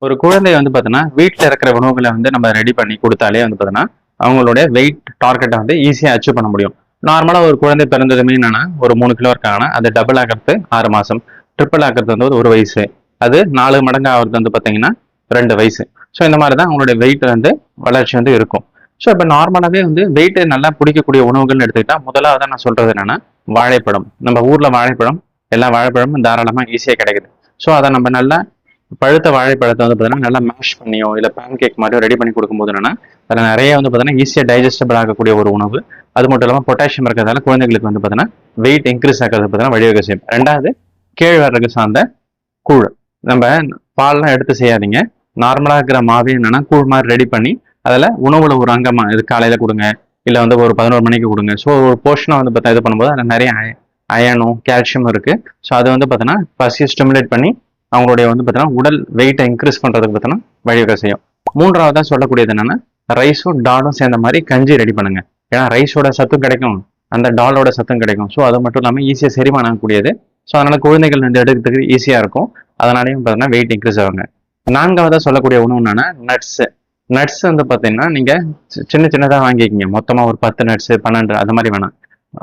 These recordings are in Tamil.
ஒரு குழந்தை வந்து பார்த்தீங்கன்னா, வீட்ல இருக்கிற உணவுகள வந்து நம்ம ரெடி பண்ணி குடுத்தாலே வந்து பார்த்தீங்கன்னா, அவங்களுடைய வெயிட் டார்கெட்ட வந்து ஈஸியா அச்சீவ் பண்ண முடியும். நார்மலா ஒரு குழந்தை பிறந்ததுமே என்னன்னா, ஒரு 3 கிலோ இருக்காங்கன்னா, அது டபுள் ஆகுறது 6 மாசம். ட்ரிபிள் ஆகுறது வந்து ஒரு 1 வயசு. அது 4 மடங்கு ஆகுறது வந்து பார்த்தீங்கன்னா, 2 வயசு. ஸோ இந்த மாரி தான் அவங்களுடைய வெயிட் வந்து வளர்ச்சி வந்து இருக்கும். ஸோ இப்ப நார்மலாவே வந்து வெயிட் நல்லா பிடிக்கக்கூடிய உணவுகள்னு எடுத்துக்கிட்டா, முதலாவதா நான் சொல்றது என்னன்னா, வாழைப்பழம். நம்ம ஊர்ல வாழைப்பழம், எல்லா வாழைப்பழமும் தாராளமா ஈஸியா கிடைக்குது. ஸோ அத நம்ம நல்லா பழுத்த வாழைப்பழத்தை வந்து பார்த்தீங்கன்னா நல்லா மேஷ் பண்ணியோ இல்லை பேன் கேக் மாதிரியோ ரெடி பண்ணி கொடுக்கும்போது என்னன்னா அதில் நிறைய வந்து பார்த்தீங்கன்னா ஈஸியாக டைஜஸ்டபிள் ஆகக்கூடிய ஒரு உணவு. அது மட்டும் இல்லாமல் பொட்டாசியம் இருக்கிறதால குழந்தைங்களுக்கு வந்து பார்த்தீங்கன்னா வெயிட் இன்க்ரீஸ் ஆகிறது பார்த்தீங்கன்னா வழிவகை செய்யும். ரெண்டாவது, கேழ்வரகு சார்ந்த கூழ். நம்ம பால்லாம் எடுத்து செய்யாதீங்க. நார்மலாக இருக்கிற மாவே என்னன்னா கூழ் மாதிரி ரெடி பண்ணி அதில் உணவுல ஒரு அங்கமா இது காலையில் கொடுங்க, இல்லை வந்து ஒரு 11 மணிக்கு கொடுங்க. ஸோ ஒரு போர்ஷனை வந்து பார்த்தா இது பண்ணும்போது அதில் நிறைய அயனும் கால்சியம் இருக்கு. ஸோ அது வந்து பார்த்தீங்கன்னா பசியை ஸ்டிமுலேட் பண்ணி அவங்களுடைய வந்து பார்த்தீங்கன்னா உடல் வெயிட்டை இன்க்ரீஸ் பண்றதுக்கு பார்த்தீங்கன்னா வழிவகை செய்யும். மூன்றாவதா சொல்லக்கூடியது என்னன்னா, ரைஸும் டாலும் சேர்ந்த மாதிரி கஞ்சி ரெடி பண்ணுங்க. ஏன்னா ரைஸோட சத்தும் கிடைக்கும், அந்த டாலோட சத்தும் கிடைக்கும். ஸோ அது மட்டும் இல்லாமல் ஈஸியாக செரிமானம் ஆகக்கூடியது. ஸோ அதனால குழந்தைகள் வந்து எடுக்கிறதுக்கு ஈஸியாக இருக்கும். அதனாலையும் பார்த்தீங்கன்னா வெயிட் இன்க்ரீஸ் ஆகுங்க. நான்காவதா சொல்லக்கூடிய உணவு என்னன்னா நட்ஸ். நட்ஸ் வந்து பார்த்தீங்கன்னா நீங்க சின்ன சின்னதாக வாங்கிக்கிங்க. மொத்தமா ஒரு 10 நட்ஸ் 12 அது மாதிரி வேணாம்.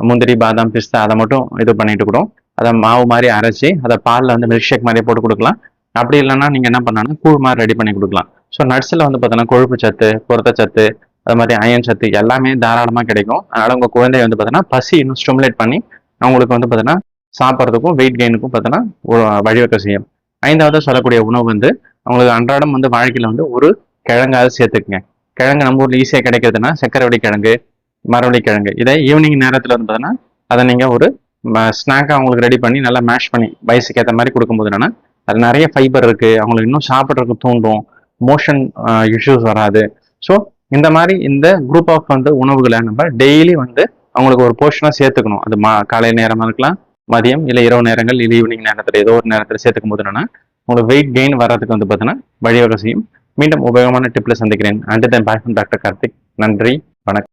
முந்திரி, பாதாம், பிஸ்தா அதை மட்டும் இது பண்ணிட்டு கூட அதை மாவு மாதிரி அரைச்சி அதை பாலில் வந்து மில்க் ஷேக் மாதிரி போட்டு கொடுக்கலாம். அப்படி இல்லைன்னா நீங்கள் என்ன பண்ணலாம்னா கூழ் மாதிரி ரெடி பண்ணி கொடுக்கலாம். ஸோ நட்ஸில் வந்து பார்த்தீங்கன்னா கொழுப்பு சத்து, புரதச்சத்து, அது மாதிரி அயன் சத்து எல்லாமே தாராளமாக கிடைக்கும். அதனால் உங்கள் குழந்தைய வந்து பார்த்தீங்கன்னா பசி இன்னும் ஸ்டிமுலேட் பண்ணி அவங்களுக்கு வந்து பார்த்தீங்கன்னா சாப்பிட்றதுக்கும் வெயிட் கெயினுக்கும் பார்த்தீங்கன்னா ஒரு வழிவகை செய்யும். ஐந்தாவது சொல்லக்கூடிய உணவு வந்து அவங்களுக்கு அன்றாடம் வந்து வாழ்க்கையில் வந்து ஒரு கிழங்காவது சேர்த்துக்குங்க. கிழங்கு நம்ம ஊரில் ஈஸியாக கிடைக்கிறதுனா சக்கரவள்ளி கிழங்கு, மரவள்ளி கிழங்கு. இதை ஈவினிங் நேரத்தில் வந்து பார்த்தீங்கன்னா அதை நீங்கள் ஒரு ஸ்நாக்காக அவங்களுக்கு ரெடி பண்ணி நல்லா மேஷ் பண்ணி வயசுக்கு ஏற்ற மாதிரி கொடுக்கும்போது என்னன்னா அது நிறைய ஃபைபர் இருக்கு, அவங்களுக்கு இன்னும் சாப்பிட்றதுக்கு தூண்டும், மோஷன் இஷ்யூஸ் வராது. ஸோ இந்த மாதிரி இந்த குரூப் ஆஃப் வந்து உணவுகளை நம்ம டெய்லி வந்து அவங்களுக்கு ஒரு போர்ஷனாக சேர்த்துக்கணும். அது காலை நேரமாக இருக்கலாம், மதியம் இல்லை இரவு நேரங்கள் இல்லை ஈவினிங் நேரத்தில் ஏதோ ஒரு நேரத்தில் சேர்த்துக்கும் போது என்னன்னா உங்களுக்கு வெயிட் கெயின் வர்றதுக்கு வந்து பார்த்தீங்கன்னா வழிவகை செய்யும். மீண்டும் உபயோகமான டிப்ல சந்திக்கிறேன். And then bye from doctor Karthik. நன்றி, வணக்கம்.